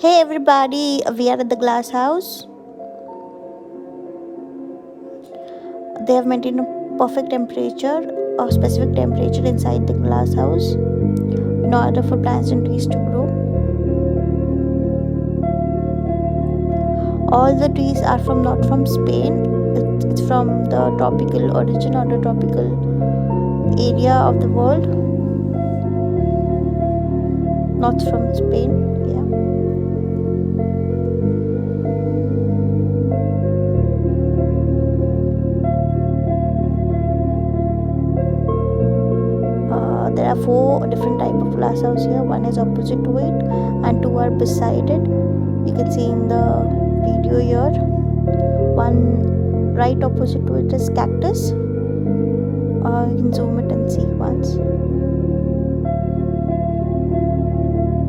Hey everybody, we are at the glass house. They have maintained a perfect temperature, a specific temperature inside the glass house in order for plants and trees to grow. All the trees are from not from Spain. It's from the tropical origin or the tropical area of the world, not from Spain. Yeah. There are four different type of glass house here. One is opposite to it, and two are beside it. You can see in the video here. One right opposite to it is cactus. You can zoom it and see once.